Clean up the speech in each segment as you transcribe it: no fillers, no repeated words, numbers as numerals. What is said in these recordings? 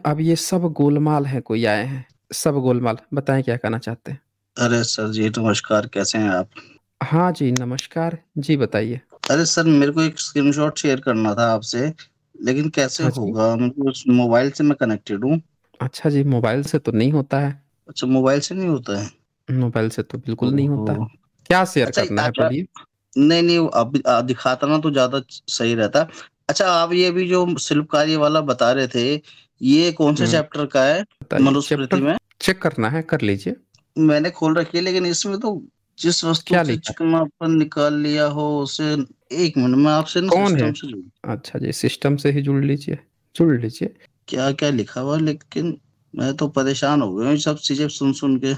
अब ये सब गोलमाल हैं, कोई आए हैं, सब गोलमाल। बताएँ क्या कहना चाहते हैं? अरे सर जी, नमस्कार, कैसे हैं आप? हाँ जी, नमस्कार। जी, बताइए। अरे सर, मेरे को एक स्क्रीनशॉट शेयर करना था आपसे, लेकिन कैसे हाँ जी। होगा? मतलब उस मोबाइल से मैं कनेक्टेड हूँ। अच्छा जी, मोबाइल से तो नहीं होता है। अच्छा, मोबाइल से नहीं होता है? मोबाइल से तो बिल्कुल नहीं ओहो! होता। क्या शेयर अच्छा करना है अच्छा, बोलिए? नहीं, नहीं, अब दिखाता ना तो ज़्यादा सही रहता। अच्छा, आप ये अभी जो शिल्पकार ये वाला बता रहे थे, ये कौन से हुँ, चैप्टर का है बताइए। मनुस्मृति चैप्टर में? चेक करना है, कर लीजिए। मैंने खोल रखी है, लेकिन इसमें तो जिस वस्तु क्या से लिखा है? चिकनापन निकाल लिया हो उसे। 1 मिनट, मैं आपसे ना कौन है? सिस्टम से अच्छा जी, सिस्टम से ही जुड़ लीजिए, जुड़ लीजिए। क्या-क्या लिखा हुआ है, लेकिन मैं तो परेशान हो गया हूँ ये सब चीज़ें सुन-सुन के।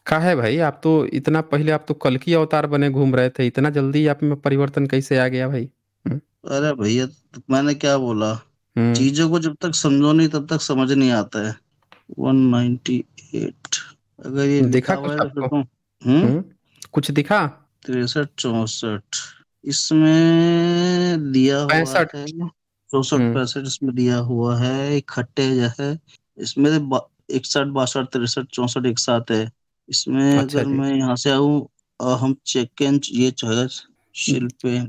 काहे भाई, आप तो इतना पहले आप तो कल्कि अवतार बने घूम रहे थे, इतना जल्दी आप में परिवर्तन कैसे आ गया भाई? हुँ, अरे भैया, मैंने क्या बोला? हुँ। चीज़ों को जब तक समझो नहीं तब तक समझ नहीं आता है। 198, अगर ये लिखा दिखा हुआ कुछ है तो फिर आपको? तो हुँ? हुँ, कुछ दिखा? 63-64 इसमें दिया हुआ 65। है। हुँ, 64-65 इसमें दिया हुआ है, इकट्ठे जो है, इसमें 61, 62, 63, 64 एक साथ है। इसमें अच्छा अगर जी। मैं यहाँ से आऊँ, हम चेक एंड ये जो है शिल्पे,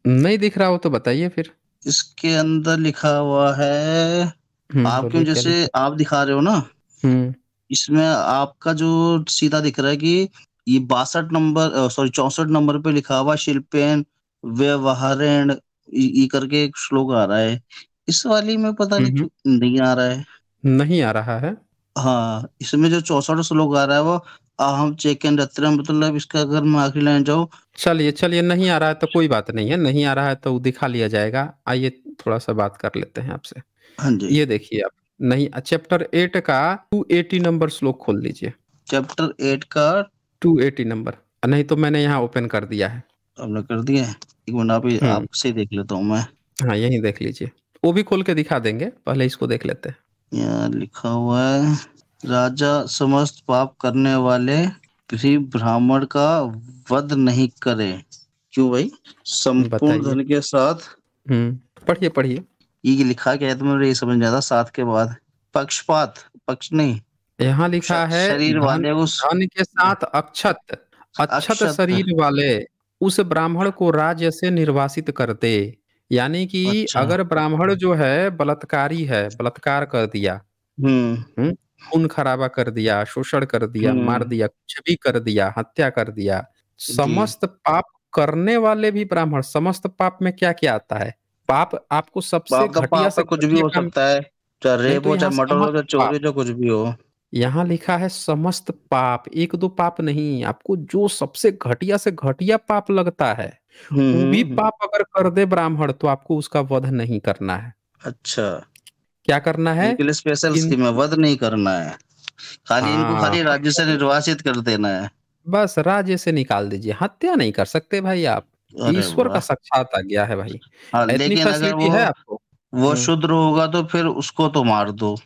नहीं दिख रहा हो तो बताइए फिर? इसके अंदर लिखा हुआ है, आपके बोलिए क्या जैसे लिखा? आप दिखा रहे हो ना, हुँ, इसमें आपका जो सीधा दिख रहा है कि ये 62 नंबर, सॉरी 64 नंबर पे लिखा हुआ शिल्पेन व्यवहारेण, ई करके एक श्लोक आ रहा है। इस वाली में पता हुँ, नहीं हुँ। क्यों नहीं आ रहा है। नहीं आ रहा है? हाँ, इसमें जो 64 श्लोक आ रहा है वो अहम चेकन रत्रम, मतलब इसका अगर मैं आखिरी लाइन जाऊँ। चलिए, चलिए नहीं आ रहा है तो कोई बात नहीं है, नहीं आ रहा है तो दिखा लिया जाएगा। आइए थोड़ा-सा बात कर लेते हैं आपसे। हाँ जी, ये देखिए आप, नहीं चैप्टर 8 का 280 नंबर श्लोक खोल लीजिए। चैप्टर 8 का 280 नंबर, नहीं तो मैंने यहाँ ओपन कर दिया है। आपने कर दिया है? 1 मिनट, आप ही हुँ, आपसे ही देख लेता हूँ मैं। हाँ, यहीं देख लीजिए। वो भी खोल के दिखा देंगे, पहले इसको देख लेते हैं। यहाँ लिखा हुआ है, राजा समस्त पाप करने वाले किसी ब्राह्मण का वध नहीं करे। क्यों भाई? संपूर्ण बताइए। धन के साथ। पढ़िए, पढ़िए। ये लिखा क्या है तो मुझे ये समझ नहीं आता, साथ के बाद पक्षपात, पक्ष नहीं, यहाँ लिखा है शरीर धन वाले उस धन के साथ अक्षत अक्षत अक्षत। शरीर वाले उस ब्राह्मण को राज्य से निर्वासित कर दे। यानी कि अच्छा। अगर ब्राह्मण जो है बलात्कारी है, बलात्कार कर दिया, हम्म। हुँ, खून खराबा कर दिया, शोषण कर दिया, मार हम्म। दिया, कुछ भी कर दिया, हत्या कर दिया, जी। समस्त पाप करने वाले भी ब्राह्मण, समस्त पाप में क्या-क्या आता है? पाप आपको सबसे पाप तो घटिया पाप से है, कुछ भी घटिया हो काम, सकता है, चाहे नहीं रेप तो हो, यहाँ चाहे मर्डर हो, समस्त चाहे पाप। चोरी हो, चाहे कुछ भी हो। यहाँ लिखा है समस्त पाप, 1-2 पाप नहीं, आपको जो सबसे घटिया से घटिया पाप लगता है, वो भी हम्म। पाप अगर कर दे ब्राह्मण तो आपको उसका वध नहीं करना है। अच्छा, क्या करना है? इनके लिए स्पेशल स्कीम है, किंतु वध नहीं करना है, खाली इनको हाँ, खाली राज्य से हत्या, निर्वासित कर देना है। बस राज्य से निकाल दीजिए, हत्या नहीं कर सकते भाई आप। अरे ईश्वर का वाह! साक्षात आज्ञा है भाई। हाँ, इतनी लेकिन अगर फैसिलिटी है आपको। वो हुँ। शूद्र होगा तो फिर उसको तो मार दो,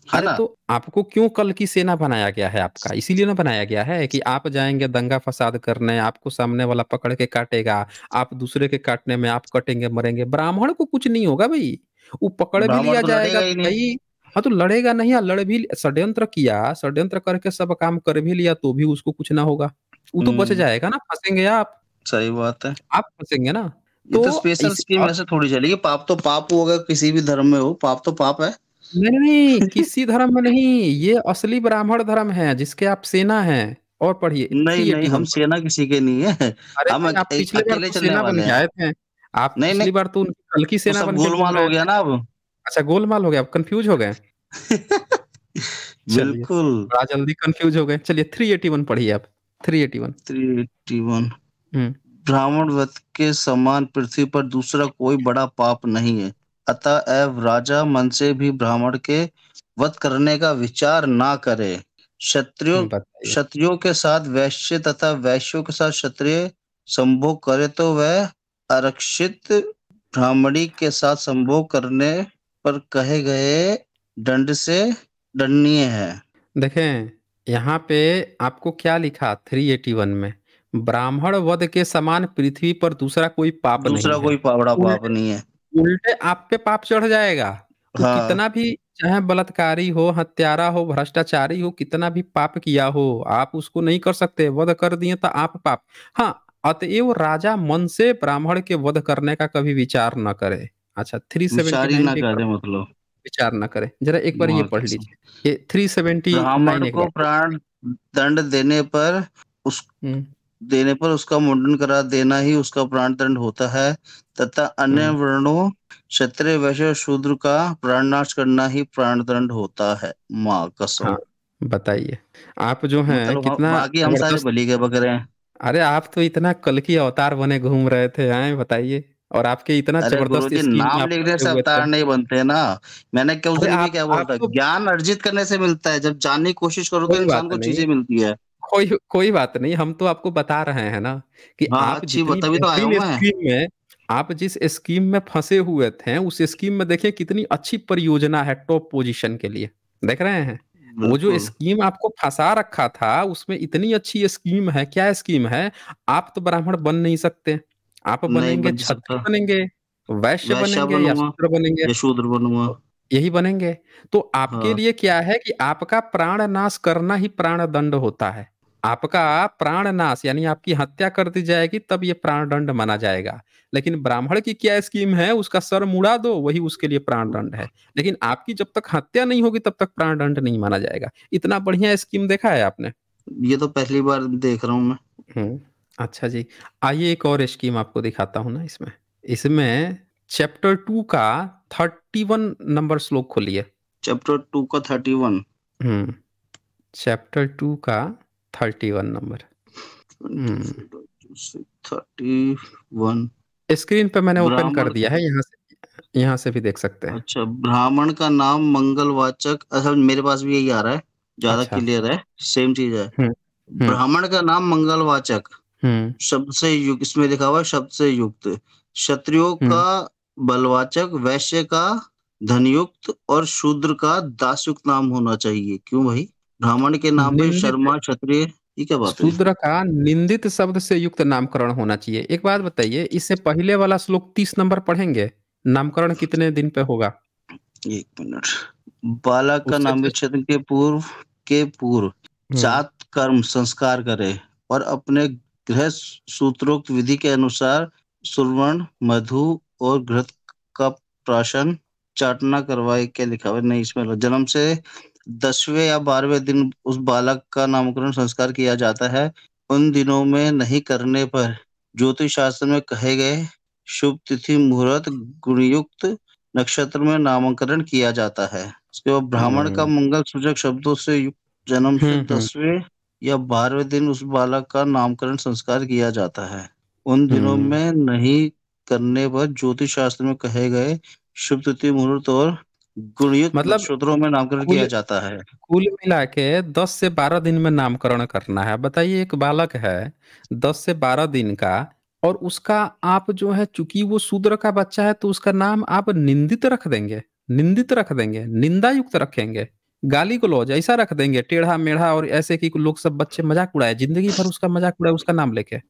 है अरे ना? तो आपको क्यों कल की सेना बनाया गया है आपका? इसीलिए ना बनाया गया है कि आप जाएँगे दंगा-फ़साद करने, आपको सामने वाला पकड़ के काटेगा, आप दूसरे के काटने में आप कटेंगे, मरेंगे। ब्राह्मण को कुछ नहीं होगा भई, वो पकड़ भी ब्राह्मण लिया तो जाएगा लड़ेगा ही तो नहीं। भई, हाँ, तो लड़ेगा नहीं, लड़ भी षड्यंत्र किया, षड्यंत्र करके सब काम कर भी लिया तो भी उसको कुछ ना होगा। वो तो बच हुँ, जाएगा ना, फँसेंगे सही बात है। आप फँसेंगे ना। ये तो तो स्पेशल इस स्कीम और ऐसे थोड़ी चलेगी, पाप तो पाप होगा, किसी भी धर्म में हो, पाप तो पाप है। नहीं, नहीं, किसी धर्म में नहीं, ये असली ब्राह्मण धर्म है, जिसके आप सेना हैं। और पढ़िए नहीं, नहीं, हम 381 सेना पढ़िए। किसी के नहीं है। अरे हम भाई, आप पिछले बार अकेले तो चलने सेना बन वाले के हैं। आए थे। आप नहीं, नहीं, पिछली बार तो उनकी कल की वो सेना सब बन के घूम गोलमाल हो रहे गया थे। ना अब। अच्छा, गोलमाल हो गया, आप कन्फ्यूज़ हो गए। चलिए, बिल्कुल। बड़ा जल्दी कन्फ्यूज़ हो गए। चलिए 381 पढ़िए आप, 381। 381, हुँ, ब्राह्मण वध के समान पृथ्वी पर दूसरा कोई बड़ा पाप नहीं है। अतएव राजा मन से भी ब्राह्मण के वध करने का विचार ना करे। क्षत्रियो बताइए। क्षत्रियों के साथ वैश्य तथा वैश्यों के साथ क्षत्रिय संभोग करे तो वह आरक्षित ब्राह्मणी के साथ संभोग करने पर कहे गए दंड से दंडनीय है। देखें, यहाँ पे आपको क्या लिखा 381 में, ब्राह्मण वध के समान पृथ्वी पर दूसरा कोई पाप नहीं दूसरा है। कोई बड़ा पाप उल्टे नहीं है। उल्टे आप पे पाप चढ़ जाएगा वो हाँ। कितना भी चाहे बलात्कारी हो, हत्यारा हो, भ्रष्टाचारी हो, कितना भी पाप किया हो, आप उसको नहीं कर सकते। वध कर दिए तो आप पाप। हाँ, अतएव राजा मन से ब्राह्मण के वध करने का कभी विचार न करे। अच्छा, विचार ही 379 ना पे एक बार करे मतलब। विचार न करे, जरा एक बार ये वहाँ पढ़ कसम। लीजिए, ये 379 ब्राह्मण एक को बार पढ़ प्राण लीजिए। दंड उस हम्म। देने पर उसका मुंडन करा देना ही उसका प्राण दंड होता है, तथा अन्य हम्म। वर्णों क्षत्रिय वैश्य और शूद्र का प्राणनाश करना ही प्राण दंड होता है। माँ कसम। हाँ, बताइए। आप जो हैं मतलब कितना बाकी हम सारे जबरदस्त। बलि के बकरे हैं। अरे आप तो इतना कल की अवतार बने घूम रहे थे, हैं बताइए। और आपके इतना अरे जबरदस्त गुरुजी, स्कीम में नाम आप लिखने फंसे से हुए थे। अवतार नहीं बनते ना। मैंने क्या उस अरे दिन भी आप क्या आप बोलता, तो ज्ञान अर्जित करने से मिलता है, जब जानने की कोशिश करो तो कोई बात इंसान को नहीं, चीजें मिलती है। कोई कोई बात नहीं, हम तो आपको बता रहे हैं ना कि हाँ आप अच्छी जितनी तभी तो आया हूँ बेहतरीन मैं। स्कीम में, आप जिस स्कीम में फंसे हुए थे, उस स्कीम में देखिए कितनी अच्छी परियोजना है टॉप पोजीशन के लिए। देख रहे हैं, वो जो बिल्कुल। स्कीम आपको फंसा रखा था, उसमें इतनी अच्छी स्कीम है। क्या स्कीम है? आप तो ब्राह्मण बन नहीं सकते, आप नहीं बनेंगे बन सकता। क्षत्रिय बनेंगे, वैश्य वैश्या बनेंगे या बनूंगा शूद्र बनेंगे। या शूद्र बनूंगा। तो यही बनेंगे। तो आपके हाँ। लिए क्या है कि आपका प्राण नाश करना ही प्राण दंड होता है। आपका प्राण नाश यानी आपकी हत्या कर दी जाएगी, तब ये प्राण दंड माना जाएगा। लेकिन ब्राह्मण की क्या स्कीम है? उसका सर मुड़ा दो, वही उसके लिए प्राण दंड है। लेकिन आपकी जब तक हत्या नहीं होगी, तब तक प्राण दंड नहीं माना जाएगा। इतना बढ़िया स्कीम देखा है आपने? ये तो पहली बार देख रहा हूँ मैं। हम्म। अच्छा जी, आइए एक और स्कीम आपको दिखाता हूँ ना इसमें। इसमें चैप्टर 2 का 31 नंबर श्लोक खोलिए। चैप्टर 2 का 31। हम्म। चैप्टर 2 का 31 नंबर। ट्वेंटी हम्म। फोर 31। स्क्रीन पे मैंने ओपन कर ब्राह्मण। दिया है, यहाँ से भी देख सकते हैं। अच्छा, ब्राह्मण का नाम मंगलवाचक, अच्छा मेरे पास भी यही आ रहा है। ज्यादा अच्छा। क्लियर है। सेम चीज है। हम्म। हम्म। ब्राह्मण का नाम मंगलवाचक, हम्म। शब्द से युक्त, इसमें लिखा हुआ है शब्द से युक्त। क्षत्रियो का हम्म। बलवाचक, वैश्य का धनयुक्त और शूद्र का दासयुक्त नाम होना चाहिए। क्यों भाई? ब्राह्मण के नाम पे निंदित शर्मा क्षत्रिय, ये क्या बात हुई? शूद्र का निंदित शब्द से युक्त नामकरण होना चाहिए। एक बात बताइए, इससे पहले वाला श्लोक 30 नंबर पढ़ेंगे? नामकरण कितने दिन पे होगा? 1 मिनट। बालक का उससे नाम जस्ट। विच्छेदन के पूर्व हम्म। जात कर्म संस्कार करे और अपने गृह सूत्रोक्त विधि के अनुसार सुवर्ण मधु और घृत का प्राशन चाटना करवाए। क्या लिखा हुआ है? नहीं, इसमें जन्म से 10वें या 12वें दिन उस बालक का नामकरण संस्कार किया जाता है। उन दिनों में नहीं करने पर ज्योतिष शास्त्र में कहे गए शुभ तिथि मुहूर्त गुणयुक्त नक्षत्र में नामकरण किया जाता है। उसके बाद ब्राह्मण का हम्म। मंगल सूचक शब्दों से युक्त जन्म से हम्म। 10वें या 12वें दिन उस बालक का नामकरण संस्कार किया जाता है। उन दिनों हम्म। में नहीं करने पर ज्योतिष शास्त्र में कहे गए शुभ तिथि मुहूर्त और गुणयुक्त मतलब नक्षत्रों में नामकरण किया कुल जाता है। कुल मिला के 10 से 12 दिन में नामकरण करना है। बताइए, एक बालक है 10 से 12 दिन का, और उसका आप जो है, चूंकि वो शूद्र का बच्चा है, तो उसका नाम आप निंदित रख देंगे। निंदित रख देंगे, निंदा युक्त रखेंगे, गाली गलौज ऐसा रख देंगे, टेढ़ा मेढ़ा, और ऐसे कि लोग सब बच्चे मजाक उड़ाए, जिंदगी भर उसका मजाक उड़ाए उसका नाम लेके।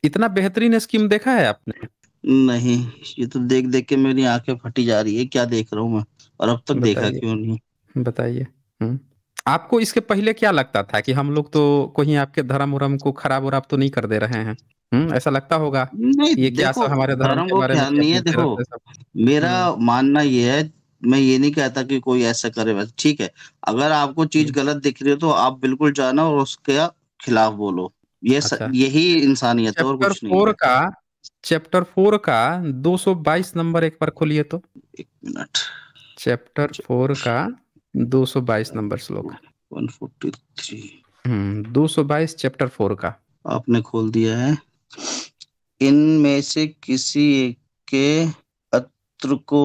इतना बेहतरीन स्कीम देखा है आपने? नहीं, ये तो देख देख के मेरी आंखें फटी जा रही है, क्या देख रहा हूँ मैं, और अब तक देखा बताइए, क्यों नहीं? बताइए। हम्म। आपको इसके पहले क्या लगता था कि हम लोग तो कहीं आपके धर्म उरम को खराब उराब तो नहीं कर दे रहे हैं? ऐसा लगता होगा नहीं कि ये क्या देखो, सब हमारे धर्म धर्म के को बारे में ख्याल क्या नहीं है। बोलते देखो, रहते हैं सब? मेरा हम्म। मानना ये है, मैं ये नहीं कहता कि कोई ऐसा करे, वैसा ठीक है। अगर आपको चीज हम्म। गलत दिख रही है तो आप बिल्कुल जानो और उसके खिलाफ बोलो। अच्छा, यही इंसानियत है और चैप्टर कुछ नहीं फोर है। का चैप्टर 4 का 222 नंबर एक बार खोलिए तो। 1 मिनट। चैप्टर 4 का 222 नंबर श्लोक। 143। 222 चैप्टर 4 का। आपने खोल दिया है। इनमें से किसी एक के अत्र को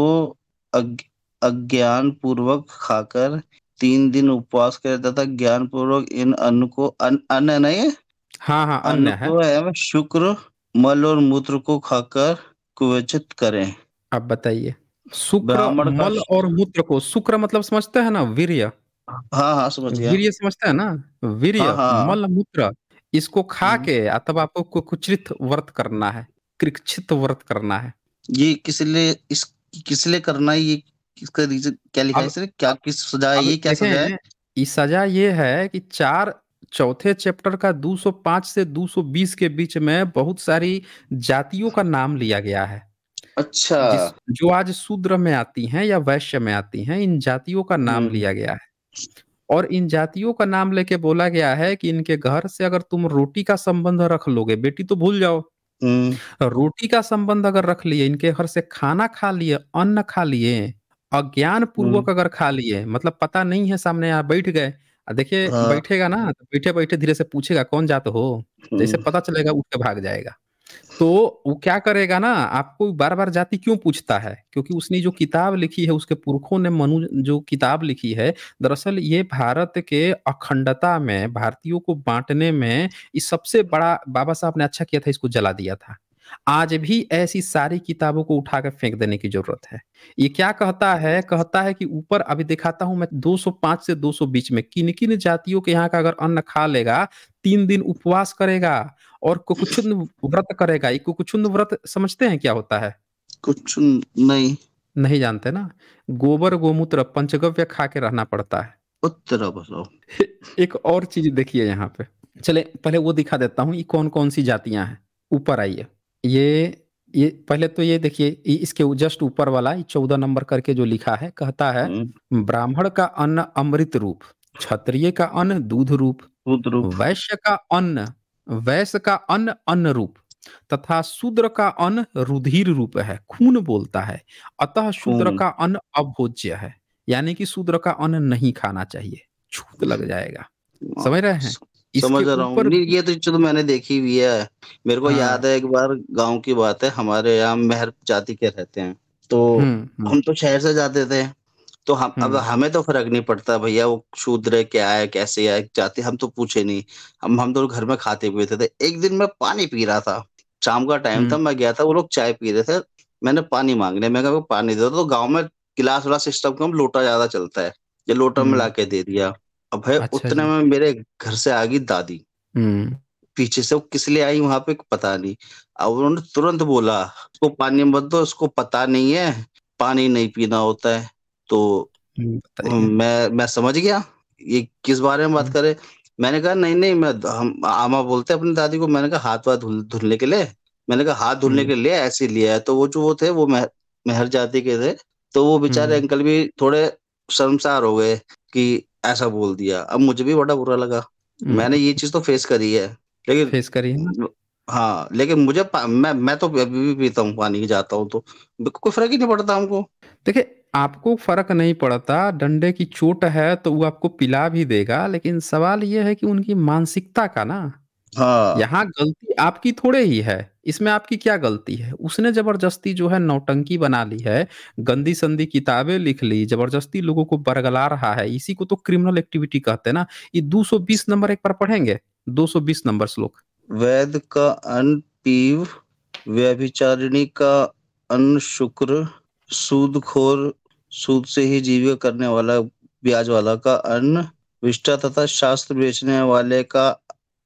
अज्ञान पूर्वक खाकर 3 दिन उपवास करे तथा ज्ञान पूर्वक इन अन्न को अन्न नहीं, हाँ हाँ, अन्न अन्य है। को एवं शुक्र मल और मूत्र को खाकर कुवचित करें। अब बताइए, शुक्र ब्राह्मण का। मल और मूत्र को, शुक्र मतलब समझते हैं ना, वीर्य। हाँ हाँ समझ गया। वीर्य समझते हैं ना? हाँ वीर्य हाँ। मल मूत्र, इसको खा हम्म। के तब आपको कुचित व्रत करना है, कृच्छित व्रत करना है। ये किस लिए करना है ये? किसका रीजन क्या लिखा है अब इसने, क्या अब किस सजा है, अब ये क्या सजा है? देखें, इस सजा ये है कि चार चौथे चैप्टर का 205 से 220 के बीच में बहुत सारी जातियों का नाम लिया गया है, अच्छा। जिस जो आज शूद्र में आती हैं या वैश्य में आती हैं, इन जातियों का नाम हम्म। लिया गया है। और इन जातियों का नाम लेके बोला गया है कि इनके घर से अगर तुम रोटी का संबंध रख लोगे, बेटी तो भूल जाओ, हम्म। रोटी का संबंध अगर रख लिए, इनके घर से खाना खा लिए, अन्न खा लिए, अज्ञान हम्म। पूर्वक अगर खा लिए, मतलब पता नहीं है सामने, आप बैठ गए, देखिए हाँ। बैठेगा ना तो बैठे बैठे धीरे से पूछेगा कौन जात हो, जैसे हम्म। पता चलेगा उठ के भाग जाएगा। तो वो क्या करेगा ना, आपको बार बार जाति क्यों पूछता है, क्योंकि उसने जो किताब लिखी है, उसके पुरखों ने मनु जो किताब लिखी है, दरअसल ये भारत के अखंडता में, भारतीयों को बांटने में, इस सबसे बड़ा, बाबा साहब ने अच्छा किया था इसको जला दिया था। आज भी ऐसी सारी किताबों को उठा कर फेंक देने की जरूरत है। ये क्या कहता है कि ऊपर अभी दिखाता हूं मैं, 205 से 200 बीच में किन किन जातियों के यहाँ का अगर अन्न खा लेगा, 3 दिन उपवास करेगा और कुकुछुंड व्रत करेगा। ये कुकुछुंड व्रत समझते हैं क्या होता है? कुछ नहीं। नहीं जानते ना? गोबर गोमूत्र पंचगव्य खा के रहना पड़ता है। उत्तरा बताओ। एक और चीज देखिए यहाँ पे, चले पहले वो दिखा देता हूँ, ये कौन कौन सी जातियां हैं। ऊपर आइए, ये ये पहले तो ये देखिए, इसके जस्ट ऊपर वाला 14 नंबर करके जो लिखा है, कहता है हम्म। ब्राह्मण का अन्न अमृत रूप, क्षत्रिय का अन्न दूध रूप, रुद्र। वैश्य का अन्न वैश्य का अन्न अन्न रूप, तथा शूद्र का अन्न रुधिर रूप है, खून बोलता है। अतः शूद्र खून। का अन्न अभोज्य है, यानी कि शूद्र का अन्न नहीं खाना चाहिए, छूत लग जाएगा। समझ रहे हैं? इसके समझ रहा हूँ, ऊपर नहीं भी, ये तो चलो मैंने देखी हुई है। मेरे को याद हाँ, है एक बार गांव की बात है, हमारे यहाँ मेहर जाति के रहते हैं, तो हम्म, हम तो शहर से जाते थे। तो हम, अब हम्म, हमें तो फर्क नहीं पड़ता भैया वो शूद्र है क्या है कैसे है जाति, हम तो पूछे नहीं। हम तो घर में खाते पीते थे। एक दिन मैं पानी पी रहा था, शाम का टाइम था, हम्म, मैं गया था, वो लोग चाय पी रहे थे। मैंने पानी मांगने, मैं कहा पानी दे दो, तो गाँव में गिलास वाला सिस्टम कम, लोटा ज्यादा चलता है। ये लोटा में ला हम्म, के दे दिया। अब भाई अच्छा उतने जी, में मेरे घर से आ गई दादी। हम्म, पीछे से वो किस लिए आई वहां पे पता नहीं। अब उन्होंने तुरंत बोला उसको पानी मत दो, उसको पता नहीं है पानी नहीं पीना होता है। तो बताइए, मैं समझ गया ये किस बारे में बात हम्म, करे। मैंने कहा नहीं नहीं, मैं हम आमा बोलते हैं अपनी दादी को। मैंने कहा हाथ वाथ धुलने के लिए। मैंने कहा हाथ धुलने हम्म, के लिए ऐसे लिया है। तो वो जो वो थे वो मेहर जाति के थे। तो वो बेचारे हम्म, अंकल भी थोड़े शर्मसार हो गए कि ऐसा बोल दिया। अब मुझे भी बड़ा बुरा लगा। हम्म, मैंने ये चीज तो फेस करी है, लेकिन फेस करिए ना। हाँ, लेकिन मैं तो अभी भी पीता हूँ पानी, जाता हूँ तो कोई फर्क ही नहीं पड़ता हमको। देखिए, आपको फर्क नहीं पड़ता, डंडे की चोट है तो वो आपको पिला भी देगा, लेकिन सवाल ये है कि उनकी मानसिकता का ना, हाँ। यहाँ गलती आपकी थोड़े ही है। इसमें आपकी क्या गलती है? उसने जबरदस्ती जो है नौटंकी बना ली है, गंदी संदी किताबें लिख ली, जबरदस्ती लोगों को बरगला रहा है, इसी को तो क्रिमिनल एक्टिविटी कहते हैं ना। ये 220 नंबर एक बार पढ़ेंगे, 220 नंबर श्लोक। वैद का अन्न पीव, व्यभिचारिणी का अन्न शुक्र, सूदखोर, सूद से ही जीविका करने वाला, ब्याज वाला का अन्न विष्टा, तथा शास्त्र बेचने वाले का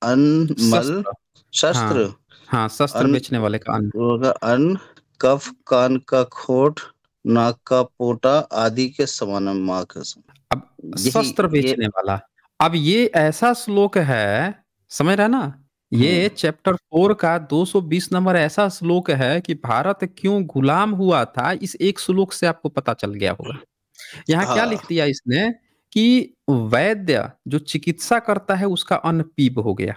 अन्न मल, शस्त्र, शस्त्र, हाँ, हाँ, शस्त्र अन्न बेचने वाले का अन्न। का अन्न, कफ कान का खोट, नाक का पोटा आदि के समान माँ कसम। अब यही शस्त्र ये। बेचने वाला, अब ये ऐसा श्लोक है, समझ रहे ना? ये हम्म। चैप्टर 4 का 220 नंबर ऐसा श्लोक है कि भारत क्यों गुलाम हुआ था, इस एक श्लोक से आपको पता चल गया होगा। यहाँ क्या हाँ। लिख दिया इसने कि वैद्य जो चिकित्सा करता है उसका अन्न पीप हो गया,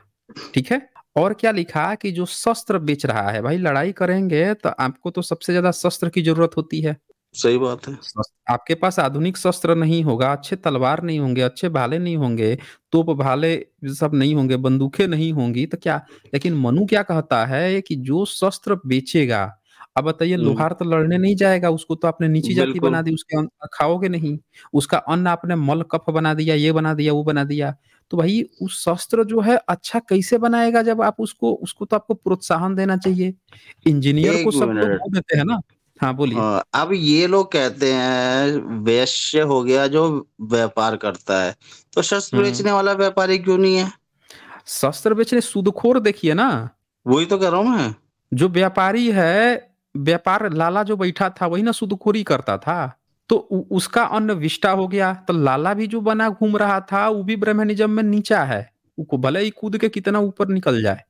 ठीक है? और क्या लिखा कि जो शस्त्र बेच रहा है, भाई लड़ाई करेंगे तो आपको तो सबसे ज्यादा शस्त्र की जरूरत होती है। सही बात है। आपके पास आधुनिक शस्त्र नहीं होगा, अच्छे तलवार नहीं होंगे, अच्छे भाले नहीं होंगे, तोप भाले सब नहीं होंगे, बंदूकें नहीं होंगी तो क्या? लेकिन मनु क्या कहता है कि जो शस्त्र बेचेगा, अब बताइए, हम्म। लोहार तो लड़ने नहीं जाएगा, उसको तो आपने नीची जाति बिल्कुल। बना दी, उसके अन्न खाओगे नहीं। उसका अन्न आपने मल कफ बना दिया, ये बना दिया, वो बना दिया। तो भाई उस शस्त्र जो है अच्छा कैसे बनाएगा, जब आप उसको उसको तो आपको प्रोत्साहन देना चाहिए। इंजीनियर को एक सब लोग मिनट। वो देते हैं ना। हाँ, बोलिए। हाँ, अब ये लोग कहते हैं वैश्य हो गया जो व्यापार करता है, तो शस्त्र हम्म, बेचने वाला व्यापारी क्यों नहीं है? शस्त्र बेचने सूदखोर देखिए ना, वही तो कह रहा हूँ मैं। जो व्यापारी है, व्यापार लाला जो बैठा था वही ना सूदखोरी करता था। तो उसका अन्न विष्टा हो गया, तो लाला भी जो बना घूम रहा था वो भी ब्रह्मनिज्म में नीचा है, वो भले ही कूद के कितना ऊपर निकल जाए।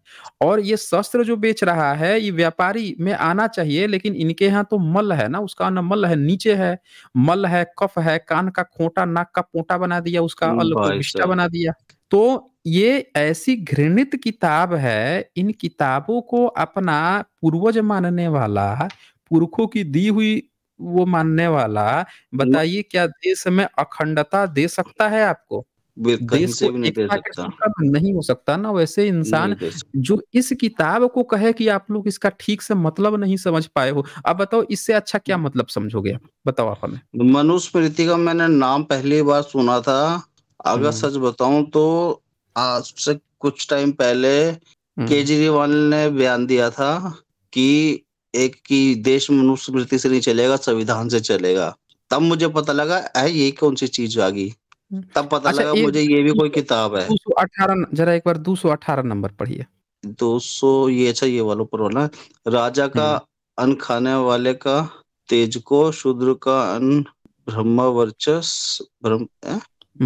और ये शस्त्र जो बेच रहा है ये व्यापारी में आना चाहिए, लेकिन इनके यहाँ तो मल है ना, उसका अन्न मल है, नीचे है, मल है, कफ है, कान का खोटा, नाक का पोटा बना दिया, उसका अन्न को भाई विष्टा साहब। बना दिया। तो ये ऐसी घृणित किताब है, इन किताबों को अपना पूर्वज मानने वाला, पुरखों की दी हुई वो मानने वाला, न- बताइए क्या देश में अखंडता दे सकता है आपको? कहीं देश से को भी नहीं दे एकता के सकता। सूत्र में नहीं हो सकता ना। वैसे नहीं इंसान दे सकता। जो इस किताब को कहे कि आप लोग इसका ठीक से मतलब नहीं समझ पाए हो, अब बताओ इससे अच्छा क्या मतलब समझोगे आप? बताओ आप हमें। मनुस्मृति का मैंने नाम पहली बार सुना था। अगर हम्म। सच बताऊं तो आज से कुछ टाइम पहले हम्म। केजरीवाल ने बयान दिया था कि एक की देश मनुस्मृति से नहीं चलेगा, संविधान से चलेगा। तब मुझे पता लगा है ये कौन सी चीज आ गई। हम्म। तब पता अच्छा, लगा एक मुझे ये भी दो कोई सौ किताब है। 218 जरा एक बार 218 नंबर पढ़िए। 200, ये अच्छा ये वाला ऊपर वाला। राजा का हम्म। अन्न खाने वाले का तेज को, शूद्र का अन्न ब्रह्म वर्चस ब्रह्म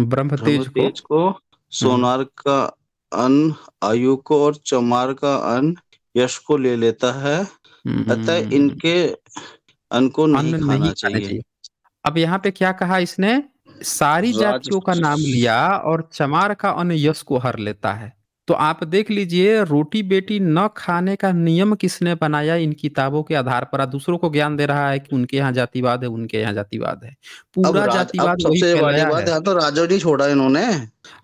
ब्रह्म ब्रह्म तेज को। तेज को, हम्म। सोनार का अन्न आयु को और चमार का अन्न यश को ले लेता है। अतः हम्म। इनके अन्न को नहीं अन्न नहीं खाना खाने चाहिए। चाहिए। अब यहाँ पे क्या कहा इसने? सारी राज जातियों का नाम लिया और चमार का अन्न यश को हर लेता है। तो आप देख लीजिए, रोटी बेटी न खाने का नियम किसने बनाया? इन किताबों के आधार पर दूसरों को ज्ञान दे रहा है कि उनके यहाँ जातिवाद है, उनके यहाँ जातिवाद है। पूरा अब जातिवाद वही सबसे बड़ी फैलाया बात, है। यहाँ तो राजा नहीं छोड़ा इन्होंने।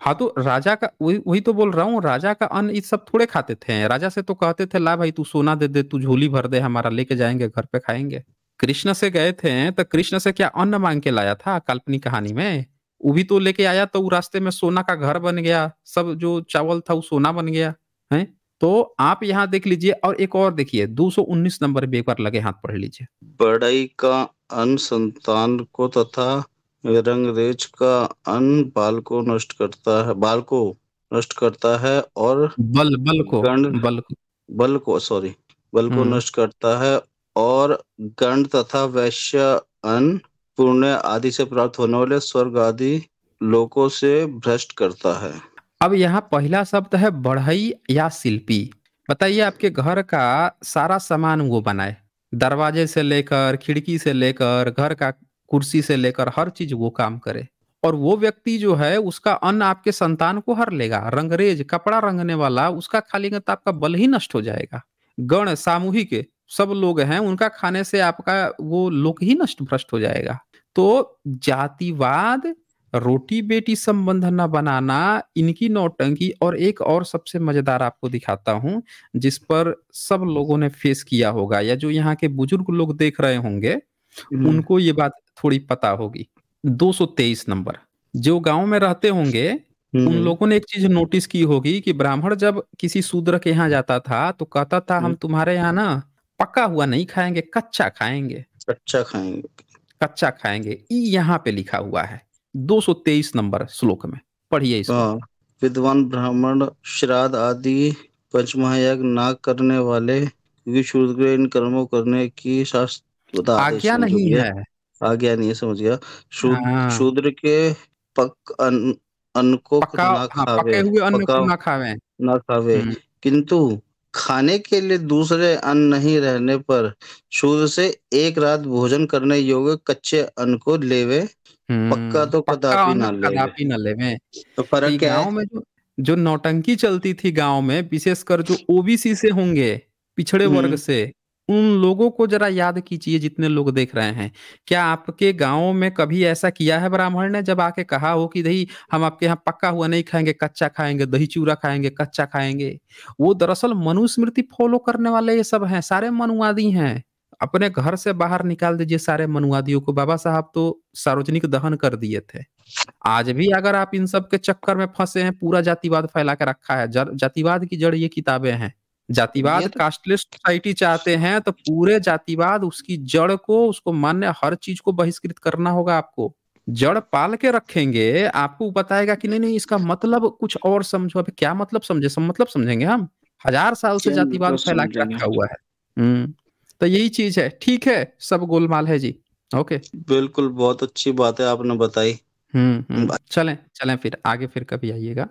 हाँ, तो राजा का वही वही तो बोल रहा हूँ, राजा का अन्न ये सब थोड़े खाते थे। राजा से तो कहते थे ला भाई तू सोना दे दे, तू झोली भर दे हमारा, लेके जाएंगे घर पे खाएंगे। कृष्ण से गए थे तो कृष्ण से क्या अन्न मांग के लाया था काल्पनिक कहानी में? वो भी तो लेके आया, तो वो रास्ते में सोना का घर बन गया, सब जो चावल था वो सोना बन गया है। तो आप यहाँ देख लीजिए, और एक और देखिए 219 नंबर भी एक बार लगे हाथ पढ़ लीजिए। बढ़ई का अन्न संतान को तथा रंगरेज का अन्न बाल को नष्ट करता है और बल बल को। गंड बल को। बल को सॉरी बल को हम्म। नष्ट करता है और गंड तथा वैश्य अन्न पुण्य आदि से प्राप्त होने वाले स्वर्ग आदि लोकों से भ्रष्ट करता है। अब यहाँ पहला शब्द है बढ़ई या शिल्पी। बताइए, आपके घर का सारा सामान वो बनाए, दरवाजे से लेकर खिड़की से लेकर घर का कुर्सी से लेकर हर चीज वो काम करे, और वो व्यक्ति जो है उसका अन्न आपके संतान को हर लेगा। रंगरेज कपड़ा रंगने वाला उसका खा लेगा तो आपका बल ही नष्ट हो जाएगा। गण सामूहिक सब लोग हैं, उनका खाने से आपका वो लोक ही नष्ट भ्रष्ट हो जाएगा। तो जातिवाद, रोटी बेटी संबंध न बनाना, इनकी नौटंकी। और एक और सबसे मजेदार आपको दिखाता हूं, जिस पर सब लोगों ने फेस किया होगा, या जो यहाँ के बुजुर्ग लोग देख रहे होंगे हम्म। उनको ये बात थोड़ी पता होगी। 223 नंबर। जो गांव में रहते होंगे उन हम्म। लोगों ने एक चीज नोटिस की होगी कि ब्राह्मण जब किसी शूद्र के यहाँ जाता था तो कहता था हम हम्म। तुम्हारे यहाँ ना पका हुआ नहीं खाएंगे, कच्चा खाएंगे। अच्छा खाएंगे। कच्चा खाएंगे, ये यहाँ पे लिखा हुआ है 223 नंबर श्लोक में। पढ़िए इसको। हाँ। विद्वान ब्राह्मण श्राद्ध आदि पंचमहायज्ञ ना करने वाले, क्योंकि शूद्र इन कर्मों करने की शास्त्र आदेश आज्ञा नहीं, जो नहीं भी है है। आज्ञा नहीं है, समझ गया। हाँ। शूद्र के पक अन्न अन्न को पका, ना हाँ, पके खावे, हुए अन्न पका को ना खावें। ना खावे, हम्म। किंतु खाने के लिए दूसरे अन्न नहीं रहने पर शूद्र से एक रात भोजन करने योग्य कच्चे अन्न को लेवे, पक्का तो पक्का कदापि अन्न ना लेवे। कदापि न लेवें। तो तो फर्क ये क्या है? गांव में जो जो नौटंकी चलती थी गांव में, विशेषकर जो ओबीसी से होंगे, पिछड़े वर्ग हम्म। से, उन लोगों को जरा याद कीजिए जितने लोग देख रहे हैं। क्या आपके गांव में कभी ऐसा किया है ब्राह्मण ने जब आके कहा हो कि दही हम आपके यहाँ पक्का हुआ नहीं खाएंगे, कच्चा खाएंगे, दही चूरा खाएंगे, कच्चा खाएंगे? वो दरअसल मनुस्मृति फॉलो करने वाले ये सब हैं, सारे मनुवादी हैं। अपने घर से बाहर निकाल दीजिए सारे मनुवादियों को, बाबा साहब तो सार्वजनिक दहन कर दिए थे। आज भी अगर आप इन सब के चक्कर में फंसे हैं, पूरा जातिवाद फैला के रखा है। जातिवाद की जड़ ये किताबें हैं। ये जातिवाद तो कास्टलेस सोसाइटी चाहते हैं तो पूरे जातिवाद उसकी जड़ को, उसको मान्य हर चीज को बहिष्कृत करना होगा आपको। जड़ पाल के रखेंगे, आपको बताएगा कि नहीं नहीं इसका मतलब कुछ और समझो। अब क्या मतलब समझे? सब मतलब समझेंगे हम? 1000 साल से क्या जातिवाद मतलब फैला के समझेंगे। रखा हुआ है। तो यही चीज है। ठीक है, सब गोलमाल है जी। ओके। बिल्कुल, बहुत अच्छी बात है आपने बताई। हुँ, हुँ। चलें, चलें फिर आगे फिर कभी आइएगा।